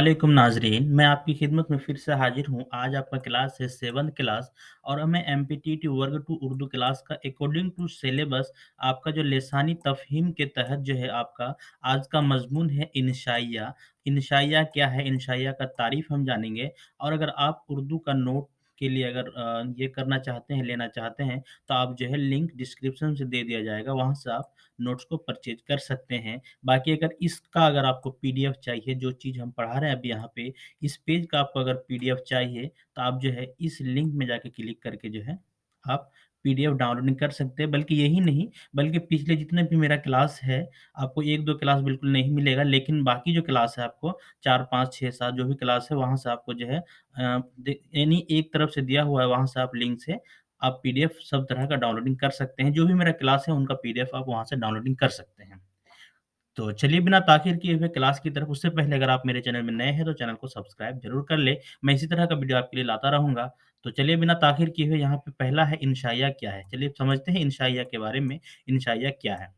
वालेकुम नाज़रीन, मैं आपकी खिदमत में फिर से हाज़िर हूँ। आज आपका क्लास है 7th क्लास और मैं एमपीटीटी वर्ग 2 उर्दू क्लास का अकॉर्डिंग टू सिलेबस आपका जो लिसानी तफ़हीम के तहत जो है आपका आज का मज़मून है इंशाइया। इंशाइया क्या है? इंशाइया का तारीफ़ हम जानेंगे और अगर आप उर्दू का नोट के लिए अगर ये करना चाहते हैं, लेना चाहते हैं, तो आप जो है लिंक डिस्क्रिप्शन से दे दिया जाएगा, वहाँ से आप नोट्स को परचेज़ कर सकते हैं। बाकी अगर आपको पीडीएफ चाहिए, जो चीज़ हम पढ़ा रहे हैं अभी यहाँ पे, इस पेज का आपको अगर पीडीएफ चाहिए, तो आप जो है इस लिंक में जाके क्लिक करके जो है, आप पीडीएफ डाउनलोडिंग कर सकते हैं। बल्कि यही नहीं, बल्कि पिछले जितने भी मेरा क्लास है, आपको 1-2 क्लास बिल्कुल नहीं मिलेगा, लेकिन बाकी जो क्लास है आपको 4, 5, 6, 7 जो भी क्लास है, वहाँ से आपको जो है यानी एक तरफ से दिया हुआ है, वहाँ से आप लिंक से आप पीडीएफ सब तरह का डाउनलोडिंग कर सकते हैं। जो भी मेरा क्लास है, उनका पीडीएफ आप वहाँ से डाउनलोडिंग कर सकते हैं। तो चलिए बिना ताख़ीर किए हुए क्लास की तरफ उससे पहले अगर आप मेरे चैनल में नए हैं तो चैनल को सब्सक्राइब ज़रूर कर लें। मैं इसी तरह का वीडियो आपके लिए लाता रहूँगा। तो चलिए बिना ताख़ीर किए हुए यहाँ पे पहला है इंशाइया क्या है? चलिए समझते हैं इंशाइया के बारे में, इंशाइया क्या है?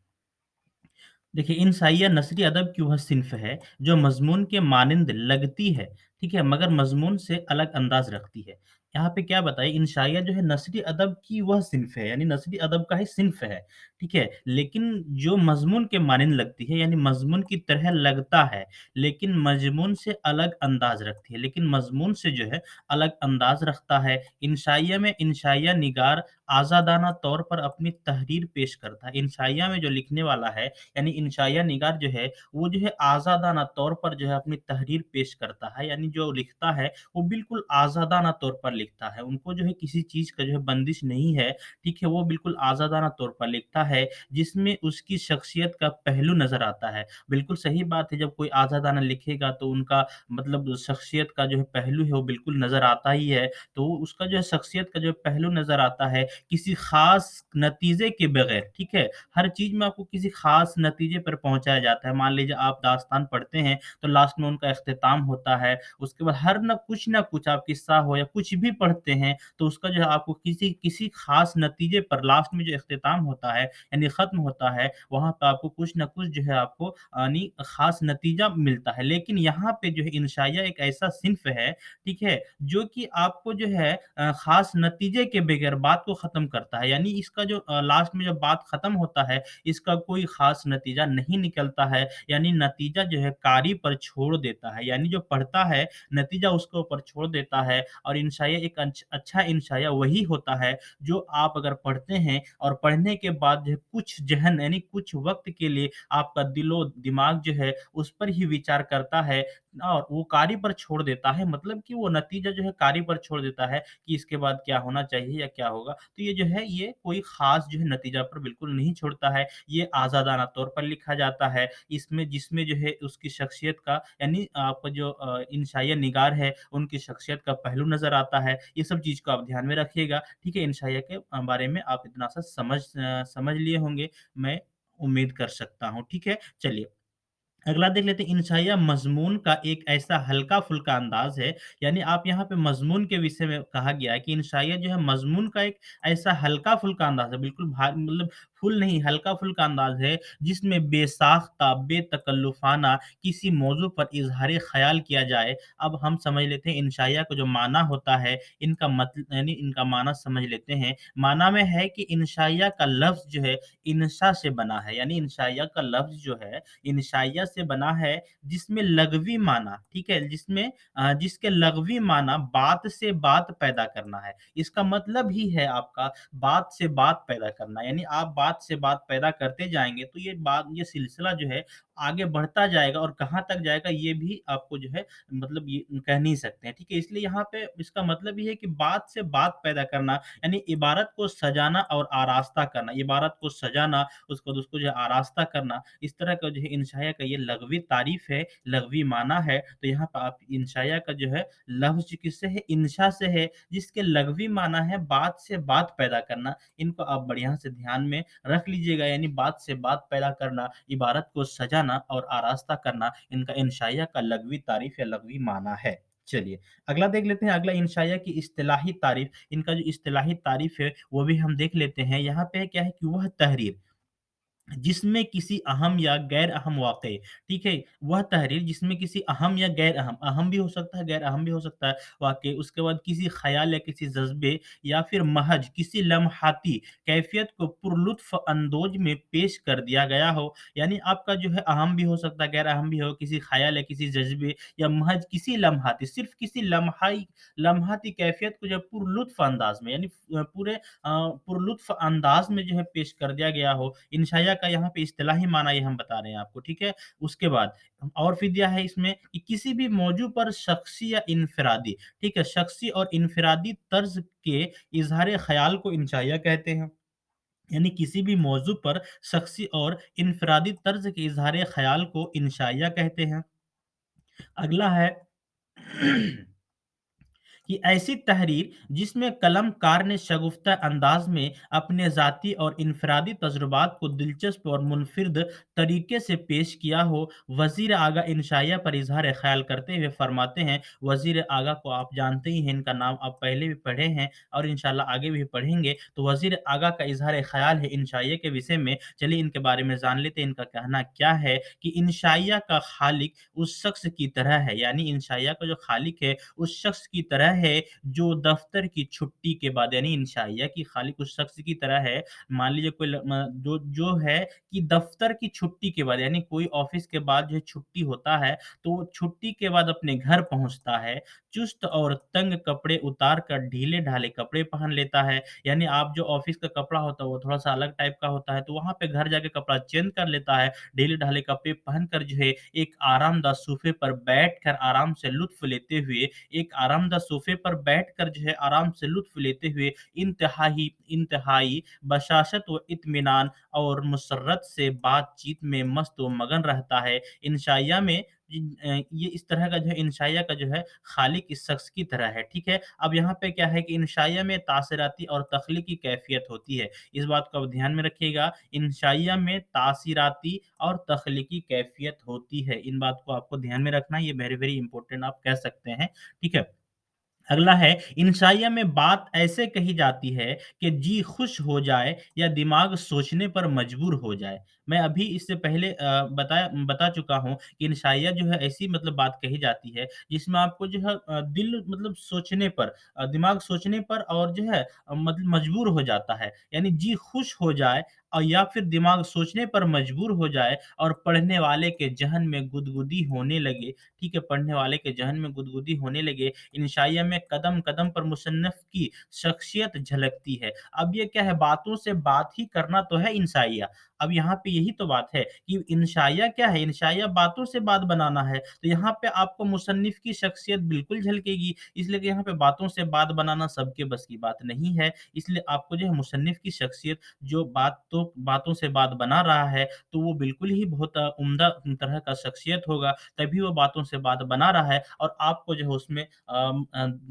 देखिए, इंसाइया नस्री अदब की वह सिन्फ़ है, जो मज़मून के मानिंद लगती है, ठीक है? मगर मज़मून से अलग अंदाज़ रखती है। यहाँ पे क्या बताइए, इंशाइया जो है नस्री अदब की वह सिन्फ़ है, यानी नस्री अदब का ही सिन्फ़ है, ठीक है? लेकिन जो मज़मून के मानिंद लगती है, यानी मज़मून की तरह लगता है, लेकिन मज़मून से अलग अंदाज़ रखती है, लेकिन मज़मून से जो है अलग अंदाज़ रखता है। इंशाइया में इंशाइया निगार आज़ादाना तौर पर अपनी तहरीर पेश करता है। इंशाइया में जो लिखने वाला है यानी इंशाइया निगार जो है, वो जो है आज़ादाना तौर पर जो है अपनी तहरीर पेश करता है, यानी जो लिखता है, वो बिल्कुल आज़ादाना तौर पर लिखता है। उनको जो है किसी चीज़ का जो है बंदिश नहीं है, ठीक है? वो बिल्कुल आज़ादाना तौर पर लिखता है, जिसमें उसकी शख्सियत का पहलू नज़र आता है। बिल्कुल सही बात है, जब कोई आज़ादाना लिखेगा तो उनका मतलब शख्सियत का जो है पहलू है, वो बिल्कुल नज़र आता ही है। तो उसका जो है शख्सियत का जो पहलू नज़र आता है, किसी ख़ास नतीजे के बगैर, ठीक है? हर चीज़ में आपको किसी ख़ास नतीजे पर पहुँचाया जाता है। मान लीजिए आप दास्तान पढ़ते हैं, तो लास्ट में उनका इख्तिताम होता है। उसके बाद हर न कुछ आप किस्सा हो या कुछ भी पढ़ते हैं, तो उसका जो है आपको किसी किसी ख़ास नतीजे पर लास्ट में जो इख्तिताम होता है, यानी ख़त्म होता है, वहाँ पे आपको कुछ न कुछ जो है आपको यानी ख़ास नतीजा मिलता है। लेकिन यहाँ पे जो है इंशाइया एक ऐसा सिन्फ़ है, ठीक है? जो कि आपको जो है ख़ास नतीजे के बगैर बात को ख़त्म करता है। यानी इसका जो लास्ट में जब बात ख़त्म होता है, इसका कोई ख़ास नतीजा नहीं निकलता है, यानी नतीजा जो है कारी पर छोड़ देता है, यानी जो पढ़ता है, नतीजा उसके ऊपर छोड़ देता है और इंशाइया एक अच्छा इंशाइया वही होता है, जो आप अगर पढ़ते हैं और पढ़ने के बाद जो है कुछ ज़हन यानी कुछ वक़्त के लिए आपका दिलो-दिमाग जो है, उस पर ही विचार करता है और वो कारी पर छोड़ देता है, मतलब कि वो नतीजा जो है कारी पर छोड़ देता है कि इसके बाद क्या होना चाहिए या क्या होगा। तो ये जो है, ये कोई ख़ास जो है नतीजा पर बिल्कुल नहीं छोड़ता है। ये आज़ादाना तौर पर लिखा जाता है। इसमें जिसमें जो है उसकी शख्सियत का यानी आपका जो इंशाइया निगार है, उनकी शख्सियत का पहलू नज़र आता है। ये सब चीज़ को आप ध्यान में रखिएगा, ठीक है? इंशाइया के बारे में आप इतना सा समझ लिए होंगे, मैं उम्मीद कर सकता हूँ, ठीक है? चलिए अगला देख लेते हैं, इंशाइया मज़मून का एक ऐसा हल्का-फुल्का अंदाज़ है, यानी आप यहाँ पे मज़मून के विषय में कहा गया है कि इंशाइया जो है मज़मून का एक ऐसा हल्का-फुल्का अंदाज़ है, बिल्कुल मतलब फुल नहीं, हल्का-फुल्का अंदाज़ है, जिसमें बेसाख्ता, बेतकल्लुफ़ाना किसी मौज़ू पर इज़हारे ख़याल किया जाए। अब हम समझ लेते हैं इंशाइया का जो माना होता है, इनका यानी इनका माना समझ लेते हैं। माना में है कि इंशाइया का लफ़्ज़ जो है, इंशा से बना है, यानी इंशाइया का लफ़्ज़ जो है इंशाइया से बना है जिसमें लग़वी माना, ठीक है? जिसके लग़वी माना बात से बात पैदा करना है। इसका मतलब ही है आपका बात से बात पैदा करना, यानी आप बात से बात पैदा करते जाएँगे तो ये सिलसिला जो है आगे बढ़ता जाएगा और कहाँ तक जाएगा ये भी आपको जो है मतलब ये कह नहीं सकते हैं, ठीक है? इसलिए यहाँ पे इसका मतलब ये है कि बात से बात पैदा करना, यानी इबारत को सजाना और आरास्ता करना। इबारत को सजाना, उसको जो है आरास्ता करना, इस तरह का जो है इंशाइया का ये लग़वी तारीफ़ है, लग़वी माना है। तो यहाँ पे आप इंशाइया का जो है लफ़्ज़ किससे है? इंशा से है, जिसके लग़वी माना है बात से बात पैदा करना। इनको आप बढ़िया से ध्यान में रख लीजिएगा, यानी बात से बात पैदा करना, इबारत को सजाना और आरास्ता करना, इनका इंशाइया का लग़वी तारीफ़ या लग़वी माना है। चलिए, अगला देख लेते हैं, अगला इंशाइया की इस्तिलाही तारीफ़, इनका जो इस्तिलाही तारीफ़ है, वो भी हम देख लेते हैं। यहाँ पे क्या है कि वह तहरीर जिसमें किसी अहम या गैर अहम वाक़ये, ठीक है? वह तहरीर जिसमें किसी अहम या गैर अहम, अहम भी हो सकता है, गैर अहम भी हो सकता है वाक़ये, उसके बाद किसी ख़याल या किसी जज़्बे या फिर महज़ किसी लम्हाती कैफ़ियत को पुरलुत्फ़ अंदाज़ में पेश कर दिया गया हो। यानी आपका जो है अहम भी हो सकता है, गैर अहम भी हो, किसी ख़याल या किसी जज़्बे या महज़ किसी लम्हाती, सिर्फ़ किसी लम्हाती कैफ़ियत को जो है पुरलुत्फ़ अंदाज़ में, यानी पुरलुत्फ़ अंदाज़ में जो है पेश कर दिया गया हो। इंशाया का यहाँ पे इस्तिलाही माना ये हम बता रहे हैं आपको, ठीक है? उसके बाद और फिर दिया है इसमें कि किसी भी मौजू पर शख़्सी या इनफ़िरादी, ठीक है? शख़्सी और इनफ़िरादी तर्ज़ के इज़हार ख़याल को इंशाया कहते हैं। यानी किसी भी मौजू पर शख़्सी और इनफ़िरादी तर्ज़ के इज़हार ख़याल को इंशाया कहते हैं। अगला है कि ऐसी तहरीर जिसमें कलमकार ने शगुफ्ता अंदाज में अपने ज़ाती और इनफरादी तजुर्बात को दिलचस्प और मुनफिरद तरीके से पेश किया हो। वज़ीर आगा इंशाया पर इजहार ख्याल करते हुए फरमाते हैं, वज़ीर आगा को आप जानते ही हैं, इनका नाम आप पहले भी पढ़े हैं और इंशाल्लाह आगे भी पढ़ेंगे। तो वज़ीर आगा का इजहार ख्याल है इंशाइया के विषय में। चलिए इनके बारे में जान लेते हैं, इनका कहना क्या है कि इंशाइया का खालिक उस शख्स की तरह है, यानी इंशाइया का जो खालिक है उस शख्स की तरह है जो दफ्तर की छुट्टी के बाद, यानी इंशाइया की खालिक उस शख्स की तरह है। मान लीजिए कोई जो जो है कि दफ्तर की छुट्टी के बाद, यानी कोई ऑफिस के बाद जो है छुट्टी होता है, तो वो छुट्टी के बाद अपने घर पहुंचता है, चुस्त और तंग कपड़े उतार कर ढीले ढाले कपड़े पहन लेता है। यानी आप जो ऑफिस का कपड़ा होता है वो थोड़ा सा अलग टाइप का होता है, तो वहां पे घर जाके कपड़ा चेंज कर लेता है, ढीले ढाले कपड़े पहनकर जो है एक आरामदायक सोफे पर बैठकर आराम से लुत्फ़ लेते हुए, एक आरामदायक सोफ़े पर बैठकर जो है आराम से लुत्फ़ लेते हुए इंतहाई इंतहाई बशाशत व इत्मीनान और मुसर्रत से बातचीत में मस्त व मगन रहता है। इंशाइया में ये इस तरह का जो है इंशाइया का जो है खालिक इस शख्स की तरह है, ठीक है? अब यहाँ पे क्या है कि इंशाइया में तासीराती और तख्लीकी कैफ़ियत होती है। इस बात को आप ध्यान में रखिएगा, इंशाइया में तासीराती और तख्लीकी कैफ़ियत होती है। इन बात को आपको ध्यान में रखना है, ये वेरी, वेरी इंपॉर्टेंट आप कह सकते हैं, ठीक है? अगला है, इंशाइया में बात ऐसे कही जाती है कि जी खुश हो जाए या दिमाग सोचने पर मजबूर हो जाए। मैं अभी इससे पहले बता चुका हूँ कि इंशाइया जो है ऐसी मतलब बात कही जाती है जिसमें आपको जो है दिल मतलब सोचने पर दिमाग सोचने पर और जो है मतलब मजबूर हो जाता है। यानी जी खुश हो जाए और या फिर दिमाग सोचने पर मजबूर हो जाए और पढ़ने वाले के ज़हन में गुदगुदी होने लगे, ठीक है? पढ़ने वाले के ज़हन में गुदगुदी होने लगे। इंशाइया में कदम-कदम पर मुसन्निफ़ की शख्सियत झलकती है। अब ये क्या है, बातों से बात ही करना तो है इंशाइया। अब यहाँ पे यही तो बात है कि इंशाइया क्या है? इंशाइया बातों से बात बनाना है। तो यहाँ पे आपको मुसन्निफ़ की शख्सियत बिल्कुल झलकेगी, इसलिए कि यहाँ पे बातों से बात बनाना सबके बस की बात नहीं है। इसलिए आपको जो है मुसन्निफ़ की शख्सियत जो बातों से बात बना रहा है, तो वो बिल्कुल ही बहुत उम्दा तरह का शख्सियत होगा, तभी वो बातों से बात बना रहा है और आपको जो है उसमें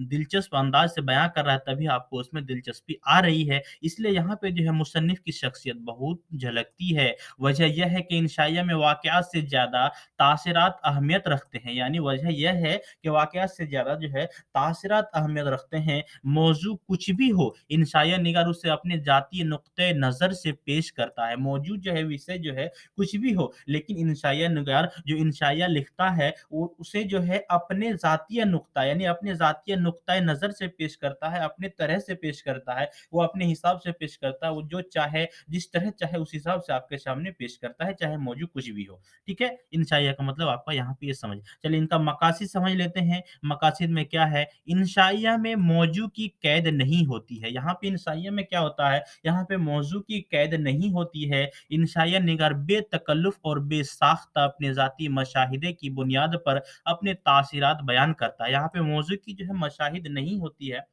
दिलचस्प अंदाज़ से बयाँ कर रहा है, तभी आपको उसमें दिलचस्पी आ रही है। इसलिए यहाँ पे जो है मुसन्निफ़ की शख्सियत बहुत झलकती है। वजह यह है कि इंशाइया में वाक़यात से ज़्यादा तासिरात अहमियत रखते हैं, यानी वजह यह है कि वाक़यात से ज़्यादा जो है तासिरात अहमियत रखते हैं। मौज़ू कुछ भी हो, इंशाइया निगार उसे अपने ज़ाती नुक्ते नज़र से पेश करता है। मौजूद जो है विषय जो है कुछ भी हो, लेकिन इंशाइया निगार जो इंशाइया लिखता है, वो उसे जो है अपने ज़ातीय नुक्ता यानी अपने ज़ातीय नुक्ता नज़र से पेश करता है, अपने तरह से पेश करता है, वो अपने हिसाब से पेश करता है, वो जो चाहे, जिस तरह चाहे उस हिसाब से आपके सामने पेश करता है, चाहे मौजू कुछ भी हो। ठीक है? इंशाइया का मतलब आपका यहाँ पे ये समझ चलिए इनका मकासिद समझ लेते हैं। मकासिद में क्या है? इंशाइया में मौजू की कैद नहीं होती है। यहाँ पे इंशाइया में क्या होता है? यहाँ पे मौजू की कैद नहीं होती है। इंशाइया निगार बेतकल्लुफ़ और बेसाख्ता अपने ज़ाती मशाहिदे की बुनियाद पर अपने तासीरात बयान करता है। यहाँ पे मौज़ू की जो है मशाहिद नहीं होती है,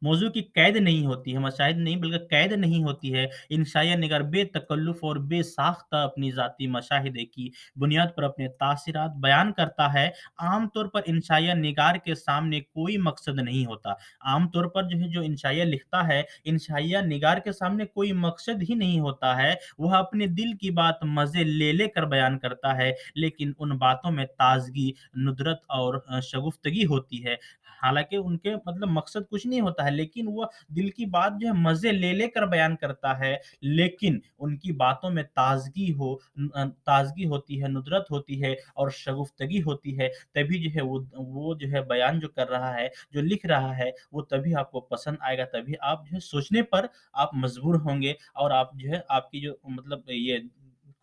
मौज़ू की कैद नहीं होती है, मशाहिद नहीं बल्कि कैद नहीं होती है। इंशाइया निगार बेतकल्लुफ़ और बेसाख्ता अपनी ज़ाती मशाहिदे की बुनियाद पर अपने तासीरात बयान करता है। आम तौर पर इंशाइया निगार के सामने कोई मकसद नहीं होता। आम तौर पर जो है जो इंशाइया लिखता है, इंशाइया निगार के सामने कोई मकसद ही नहीं होता है। वह अपने दिल की बात मज़े ले कर बयान करता है, लेकिन उन बातों में ताज़गी, नुदरत और शगुफ़्तगी होती है। हालाँकि उनके मतलब मकसद कुछ नहीं होता है, लेकिन वो दिल की बात जो है मज़े ले लेकर बयान करता है, लेकिन उनकी बातों में ताज़गी होती है, नुदरत होती है और शगुफ़्तगी होती है, तभी जो है वो जो है बयान जो कर रहा है, जो लिख रहा है, वो तभी आपको पसंद आएगा, तभी आप जो है सोचने पर आप मजबूर होंगे और आप जो है आपकी जो मतलब ये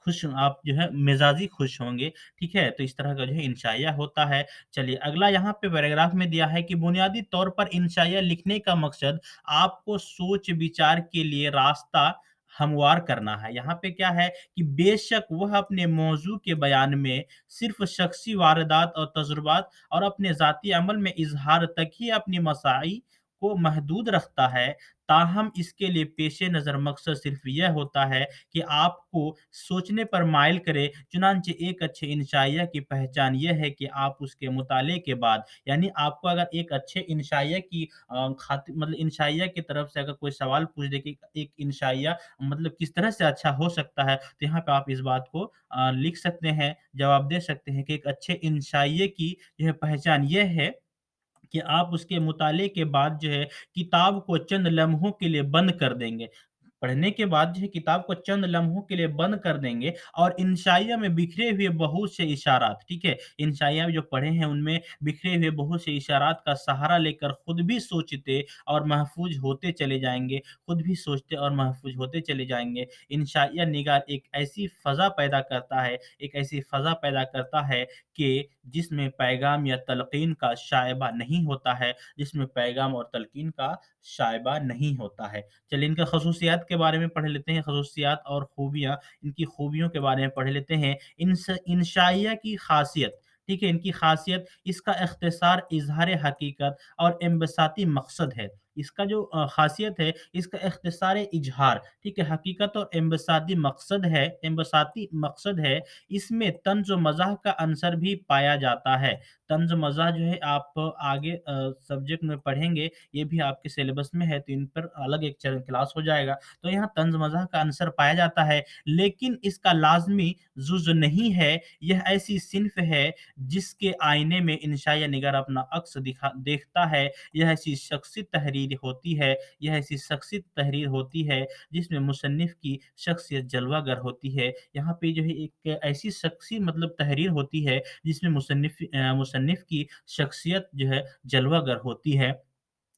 खुश आप जो है मिज़ाजी खुश होंगे, ठीक है? तो इस तरह का जो है इंशाइया होता है। चलिए अगला यहाँ पे पैराग्राफ में दिया है कि बुनियादी तौर पर इंशाइया लिखने का मकसद आपको सोच-विचार के लिए रास्ता हमवार करना है। यहाँ पे क्या है कि बेशक वह अपने मौज़ू के बयान में सिर्फ़ शख़्सी वारदात और तजुर्बात और अपने ज़ाती अमल में इज़हार तक ही अपनी मसाई को महदूद रखता है, ताहम इसके लिए पेशे नज़र मकसद सिर्फ़ यह होता है कि आपको सोचने पर माइल करे। चुनांचे एक अच्छे इंशाइया की पहचान ये है कि आप उसके मुताले के बाद यानी आपको अगर एक अच्छे इंशाइया की खातिर मतलब इंशाइया की तरफ से अगर कोई सवाल पूछ दे कि एक इंशाइया मतलब किस तरह से अच्छा हो सकता है, तो यहाँ पे आप इस बात को लिख सकते हैं, जवाब दे सकते हैं कि एक अच्छे इंशाइये की जो है पहचान ये है कि आप उसके मुताले के बाद जो है किताब को चंद लम्हों के लिए बंद कर देंगे। पढ़ने के बाद जो है किताब को चंद लम्हों के लिए बंद कर देंगे और इंशाइया में बिखरे हुए बहुत से इशारात, ठीक है? इंशाइया जो पढ़े हैं उनमें बिखरे हुए बहुत से इशारात का सहारा लेकर खुद भी सोचते और महफूज होते चले जाएँगे, खुद भी सोचते और महफूज होते चले जाएँगे। इंशाइया निगार एक ऐसी फ़ज़ा पैदा करता है कि जिसमें पैगाम या तलक़ीन का शायबा नहीं होता है, जिसमें पैगाम और तलक़ीन का शायबा नहीं होता है। चलिए इनका ख़ुसूसियात के बारे में पढ़ लेते हैं, ख़ुसूसियात और खूबियाँ, इनकी खूबियों के बारे में पढ़ लेते हैं। इंशाइया की ख़ासियत, ठीक है? इनकी ख़ासियत इसका इख्तिसार इज़हार हकीकत और इन्बसाती मकसद है। इसका जो ख़ासियत है, इसका इख्तिसार इज़हार, ठीक है? हकीकत और इन्बसाती मकसद है, इसमें तंज़ व मज़ाह का अंसर भी पाया जाता है। तंज़ मज़ाह जो है आप आगे सब्जेक्ट में पढ़ेंगे, ये भी आपके सिलेबस में है, तो इन पर अलग एक क्लास हो जाएगा। तो यहाँ तंज़ मज़ाह का अंसर पाया जाता है, लेकिन इसका लाज़मी जुज़ नहीं है। यह ऐसी सिन्फ़ है, जिसके आईने में इंशाए निगर अपना अक्स देखता है। यह ऐसी शख़्सी तहरीर होती है, जिसमें मुसन्निफ़ की शख़्सियत जलवागर होती है। यहाँ पे जो है एक ऐसी शख़्सी मतलब तहरीर होती है, जिसमें मुसन्निफ़ की शख़्सियत जो है जलवागर होती है।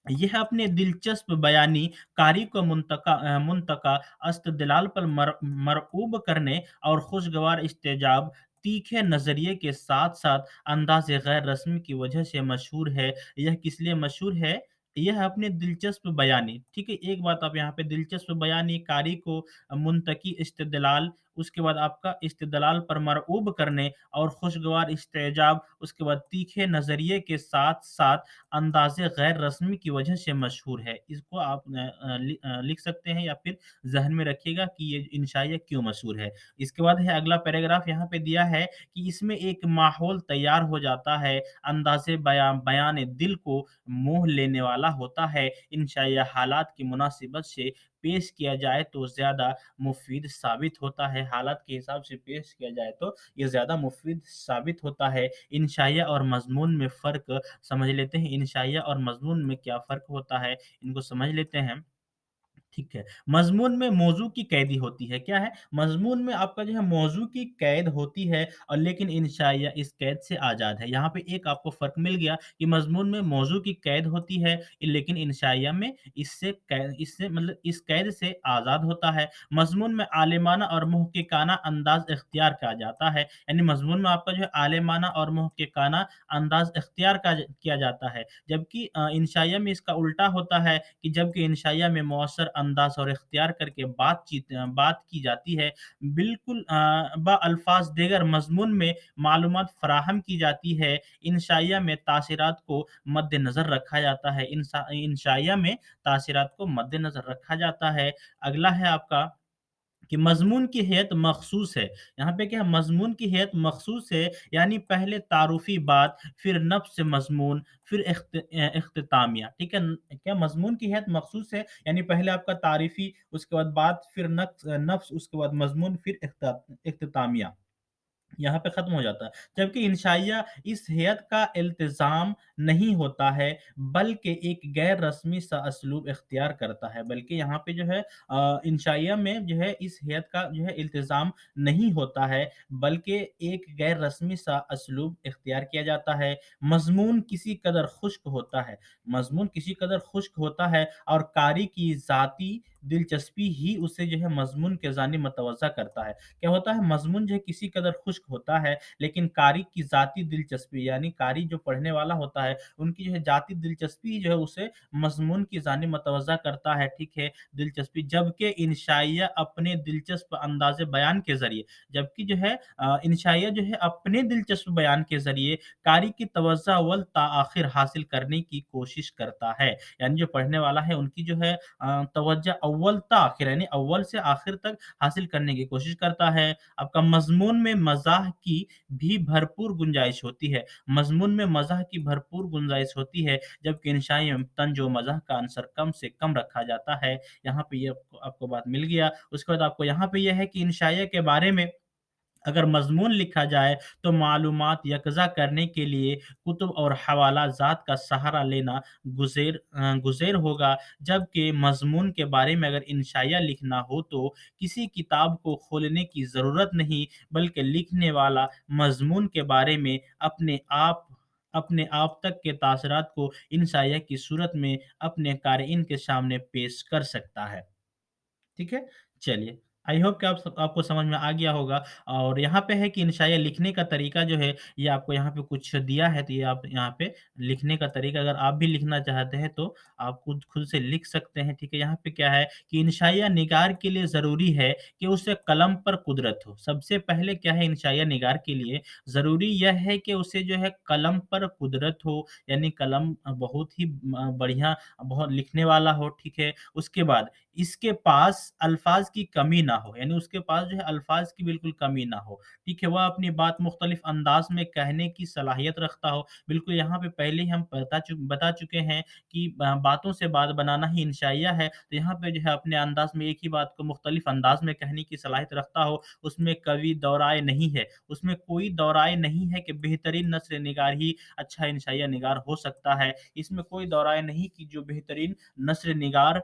यह अपने दिलचस्प बयानी कारी को मुंतका इस्तदलाल पर मरऊब करने और खुशगवार इस्तेजाब तीखे नज़रिए के साथ-साथ अंदाज़ गैर रस्मी की वजह से मशहूर है। यह किस लिए मशहूर है? यह अपने दिलचस्प बयानी, ठीक है? एक बात आप यहाँ पे दिलचस्प बयानी, कारी को मुंतकी इस्तेदलाल, उसके बाद आपका इस्तेदलाल पर मरऊब करने और खुशगवार इस्तेजाब, उसके बाद तीखे नज़रिए के साथ-साथ अंदाज़े गैर रस्मी की वजह से मशहूर है। इसको आप लिख सकते हैं या फिर ज़हन में रखिएगा कि ये इंशाइया क्यों मशहूर है। इसके बाद है अगला पैराग्राफ यहाँ पे दिया है कि इसमें एक माहौल तैयार हो जाता है, अंदाज़े बयान दिल को मोह लेने वाला होता है। इंशाइया हालात की मुनासिबत से पेश किया जाए तो ज़्यादा मुफ़ीद साबित होता है, हालात के हिसाब से पेश किया जाए तो ये ज़्यादा मुफ़ीद साबित होता है। इंशाइया और मज़मून में फ़र्क समझ लेते हैं, इंशाइया और मज़मून में क्या फ़र्क होता है, इनको समझ लेते हैं। ठीक है। मज़मून में मौज़ू की कैदी होती है, क्या है? मज़मून में आपका जो है मौज़ू की कैद होती है और लेकिन इंशाइया इस कैद से आज़ाद है। यहाँ पे एक आपको फ़र्क मिल गया कि मज़मून में मौज़ू की कैद होती है, लेकिन इंशाइया में इससे मतलब इस कैद से आज़ाद होता है। मज़मून में आलिमाना और मुहक़्क़ाना अंदाज़ इख्तियार किया जाता है, यानी मज़मून में आपका जो है आलिमाना और मुहक़्क़ाना अंदाज़ इख्तियार किया जाता है। जबकि इंशाइया में इसका उल्टा होता है कि जबकि इंशाइया में मौसर अंदाज़ और इख्तियार करके बात की जाती है। बिल्कुल बअल्फ़ाज़ दिगर मज़मून में मालूमात फ़राहम की जाती है। इंशाइया में तासीरात को मद्देनज़र रखा जाता है। इंशाइया में तासीरात को मद्देनज़र रखा जाता है। अगला है आपका कि मज़मून की हैत मख़सूस है। यहाँ पे क्या है मज़मून की हैत मख़सूस है यानी पहले तारुफ़ी बात, फिर नफ़्स मज़मून, फिर इख्तितामिया, ठीक है? क्या मज़मून की हैत मख़सूस है यानी पहले आपका तारीफ़ी, उसके बाद बात, फिर नफ़्स, उसके बाद मज़मून, फिर इख्तितामिया। यहाँ पे ख़त्म हो जाता है। जबकि इंशाइया इस हैत का इल्तिज़ाम नहीं होता है, बल्कि एक गैर रस्मी सा असलूब इख्तियार करता है। बल्कि यहाँ पे जो है इंशाइया में जो है इस हैत का जो है इल्तिज़ाम नहीं होता है, बल्कि एक गैर रस्मी सा असलूब इख्तियार किया जाता है। मज़मून किसी कदर खुश्क होता है मज़मून किसी कदर खुश्क होता है और कारी की ज़ाती दिलचस्पी ही उसे जो है मज़मून के जानिब मतवज्जा करता है। क्या होता है मज़मून जो है किसी कदर खुश्क होता है, लेकिन कारी की ज़ाती दिलचस्पी यानी कारी जो पढ़ने वाला होता है, उनकी जो है ज़ाती दिलचस्पी जो है उसे मज़मून की जानिब मतवज़्ज़ा करता है, ठीक है? दिलचस्पी जबकि इंशाइया अपने दिलचस्प अंदाज़े बयान के ज़रिए जबकि जो है इंशाइया जो है अपने दिलचस्प बयान के ज़रिए कारी की तवज्जो अव्वल ता आखिर हासिल करने की कोशिश करता है। यानी जो पढ़ने वाला है उनकी जो है तवज्जो अव्वल ता आखिर यानी अव्वल से आखिर तक हासिल करने की कोशिश करता है। आपका मज़मून में मज़ाह की भी भरपूर गुंजाइश होती है। मज़मून में मज़ाह की भरपूर गुंजाइश होती है, जबकि इंशाई में तंज व मज़ाह का अंसर कम से कम रखा जाता है। यहाँ पे ये आपको आपको बात मिल गया। उसके बाद आपको यहाँ पे ये है कि इंशाइया के बारे में अगर मज़मून लिखा जाए तो मालूमात यकज़ा करने के लिए कुतुब और हवालाज़ात का सहारा लेना गुज़ेर होगा, जबकि मज़मून के बारे में अगर इंशाइया लिखना हो तो किसी किताब को खोलने की ज़रूरत नहीं, बल्कि लिखने वाला मज़मून के बारे में अपने आप तक के तासरात को इंशाइया की सूरत में अपने क़ारिइन के सामने पेश कर सकता है। ठीक है? चलिए, आई होप कि आपको समझ में आ गया होगा और यहाँ पे है कि इंशाइया लिखने का तरीका जो है, ये आपको यहाँ पे कुछ दिया है, तो ये आप यहाँ पे लिखने का तरीका अगर आप भी लिखना चाहते हैं, तो आप खुद खुद से लिख सकते हैं, ठीक है? यहाँ पे क्या है कि इंशाइया निगार के लिए ज़रूरी है कि उसे कलम पर कुदरत हो। सबसे पहले क्या है इंशाइया निगार के लिए ज़रूरी यह है कि उसे जो है कलम पर कुदरत हो, यानी कलम बहुत ही बढ़िया बहुत लिखने वाला हो, ठीक है? उसके बाद इसके पास अल्फ़ाज़ की कमी ना हो, यानी उसके पास जो है अल्फ़ाज़ की बिल्कुल कमी ना हो, ठीक है? वह अपनी बात मुख्तलिफ़ अंदाज़ में कहने की सलाहियत रखता हो। बिल्कुल यहाँ पे पहले ही हम बता चुके हैं कि बातों से बात बनाना ही इंशाइया है, तो यहाँ पे जो है अपने अंदाज़ में एक ही बात को मुख्तलिफ़ अंदाज़ में कहने की सलाहियत रखता हो, उसमें कभी दौराए नहीं है। उसमें कोई दौराए नहीं है कि बेहतरीन नस्र निगार ही अच्छा इंशाइया निगार हो सकता है। इसमें कोई दौराए नहीं कि जो बेहतरीन नस्र निगार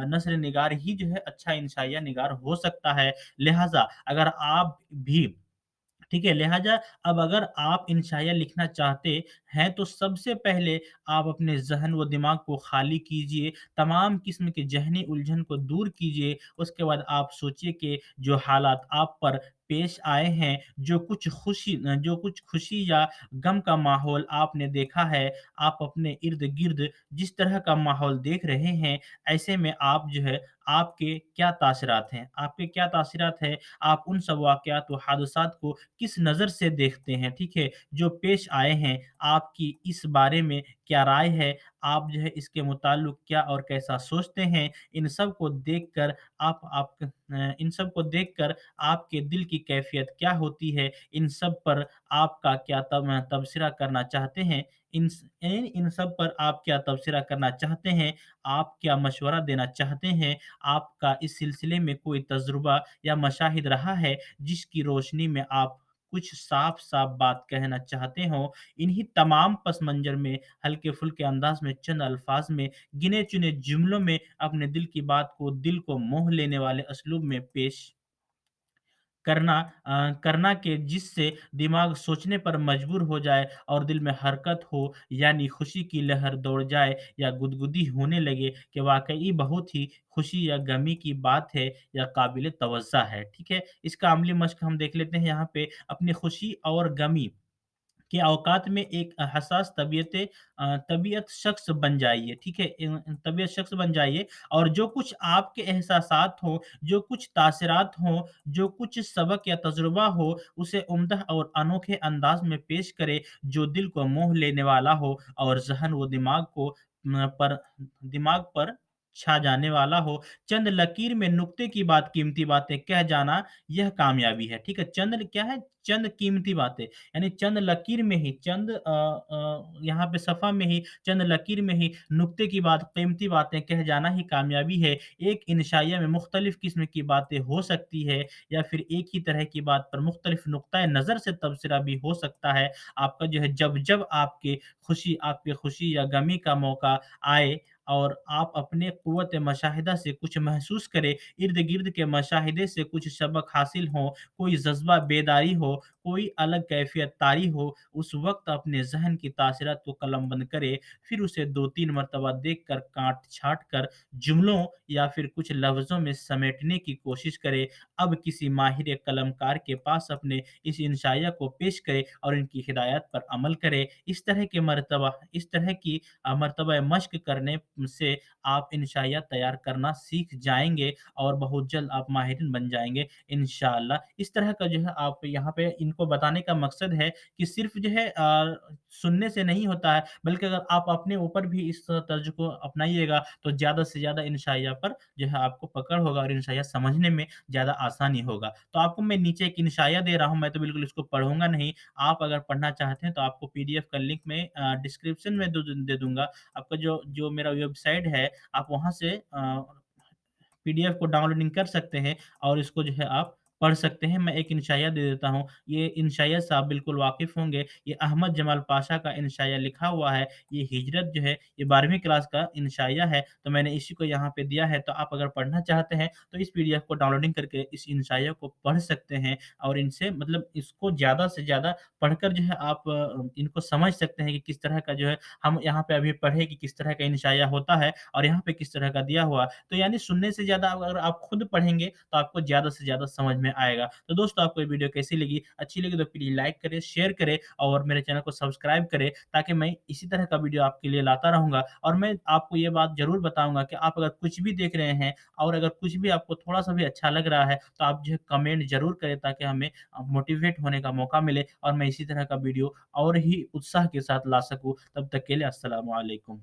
नस्र निगार ही जो है अच्छा इंशाइया निगार हो सकता है। लिहाज़ा अगर आप भी ठीक है, लिहाजा अब अगर आप इंशाइया लिखना चाहते हैं, तो सबसे पहले आप अपने ज़हन व दिमाग को खाली कीजिए, तमाम किस्म की ज़हनी उलझन को दूर कीजिए। उसके बाद आप सोचिए कि जो हालात आप पर पेश आए हैं, जो कुछ खुशी या गम का माहौल आपने देखा है, आप अपने इर्द-गिर्द जिस तरह का माहौल देख रहे हैं, ऐसे में आप जो है आपके क्या तासरात हैं? आपके क्या तासरात हैं? आप उन सब वाक़यात व हादसात को किस नज़र से देखते हैं, ठीक है? जो पेश आए हैं, आपकी इस बारे में क्या राय है? आप जो है इसके मुताल्लिक़ क्या और कैसा सोचते हैं? इन सब को देखकर आपके दिल की कैफ़ियत क्या होती है? इन सब पर आपका क्या तबसरा करना चाहते हैं? इन सब पर आप क्या तबसरा करना चाहते हैं? आप क्या मशवरा देना चाहते हैं? आपका इस सिलसिले में कोई तजुर्बा या मशाहिद रहा है, जिसकी रोशनी में आप कुछ साफ-साफ बात कहना चाहते हों? इन्हीं तमाम पस मंज़र में हल्के-फुल्के अंदाज़ में चंद अल्फ़ाज़ में गिने-चुने जुमलों में अपने दिल की बात को दिल को मोह लेने वाले असलूब में पेश करना कि जिससे दिमाग सोचने पर मजबूर हो जाए और दिल में हरकत हो, यानी खुशी की लहर दौड़ जाए या गुदगुदी होने लगे कि वाक़ई बहुत ही खुशी या गमी की बात है या काबिल तवज्जो है, ठीक है? इसका अमली मश्क हम देख लेते हैं यहाँ पे अपनी खुशी और गमी के औकात में एक हसास तबीयत शख्स बन जाइए, ठीक है? तबीयत शख्स बन जाइए और जो कुछ आपके एहसासात हों, जो कुछ तासरात हों, जो कुछ सबक या तजुर्बा हो, उसे उम्दा और अनोखे अंदाज़ में पेश करे, जो दिल को मोह लेने वाला हो और ज़हन व दिमाग पर छा जाने वाला हो, चंद लकीर में नुक्ते की बात कीमती बातें कह जाना यह कामयाबी है, ठीक है? चंद क्या है? चंद कीमती बातें, यानी चंद लकीर में ही यहाँ पे सफ़ा में ही, चंद लकीर में ही नुक्ते की बात, कीमती बातें कह जाना ही कामयाबी है। एक इंशाइया में मुख्तलिफ़ किस्म की बातें हो सकती है या फिर एक ही तरह की बात पर मुख्तलिफ़ नुक्ताए नज़र से तबसरा भी हो सकता है। आपका जो है जब-जब आपकी खुशी या गमी का मौका आए और आप अपने क़ुव्वत मशाहिदा से कुछ महसूस करें, इर्द-गिर्द के मशाहिदे से कुछ सबक हासिल हों, कोई जज़्बा बेदारी हो, कोई अलग कैफ़ियत तारी हो, उस वक़्त अपने ज़हन की तासीरात को कलमबंद करें, फिर उसे 2-3 मरतबा देखकर काट-छाँट कर जुमलों या फिर कुछ लफ्ज़ों में समेटने की कोशिश करें। अब किसी माहिर कलमकार के पास अपने इस इंशाइया को पेश करें और इनकी हिदायत पर अमल करें। इस तरह की मर्तबा मश्क करने से आप इंशाइया तैयार करना सीख जाएँगे और बहुत जल्द आप माहिरीन बन जाएँगे इंशाअल्लाह। इस तरह का जो है आप यहाँ पे इनको बताने का मकसद है कि सिर्फ़ जो है सुनने से नहीं होता है, बल्कि अगर आप अपने ऊपर भी इस तर्ज को अपनाइएगा, तो ज़्यादा से ज़्यादा इंशाइया पर जो है आपको पकड़ होगा और इंशाइया समझने में ज़्यादा आसानी होगा। तो आपको मैं नीचे एक इंशाइया दे रहा हूँ, मैं तो बिल्कुल इसको पढ़ूँगा नहीं। आप अगर पढ़ना चाहते हैं तो आपको पीडीएफ का लिंक मैं डिस्क्रिप्शन में दे दूँगा। आपका जो जो मेरा वेबसाइट है, आप वहाँ से पीडीएफ को डाउनलोडिंग कर सकते हैं और इसको जो है आप पढ़ सकते हैं। मैं एक इंशाइया दे देता हूँ। ये इंशाइया से आप बिल्कुल वाकिफ़ होंगे। ये अहमद जमाल पाशा का इंशाइया लिखा हुआ है। ये हिजरत जो है, ये 12वीं क्लास का इंशाइया है, तो मैंने इसी को यहाँ पे दिया है। तो आप अगर पढ़ना चाहते हैं, तो इस पीडीएफ को डाउनलोडिंग करके इस इंशाइया को पढ़ सकते हैं और इनसे मतलब इसको ज़्यादा से ज़्यादा पढ़कर जो है आप इनको समझ सकते हैं कि किस तरह का जो है हम यहाँ पे अभी पढ़े कि किस तरह का इंशाइया होता है और यहाँ पे किस तरह का दिया हुआ है। तो यानी सुनने से ज़्यादा अगर आप खुद पढ़ेंगे तो आपको ज़्यादा से ज़्यादा समझ में आएगा। तो दोस्तों आपको ये वीडियो कैसी लगी? अच्छी लगी तो प्लीज़ लाइक करें, शेयर करें और मेरे चैनल को सब्सक्राइब करें ताकि मैं इसी तरह का वीडियो आपके लिए लाता रहूँगा। और मैं आपको ये बात ज़रूर बताऊँगा कि आप अगर कुछ भी देख रहे हैं और अगर कुछ भी आपको थोड़ा-सा भी अच्छा लग रहा है तो आप जो है कमेंट ज़रूर करें ताकि हमें मोटिवेट होने का मौका मिले और मैं इसी तरह का वीडियो और ही उत्साह के साथ ला सकूँ। तब तक के लिए अस्सलामु अलैकुम।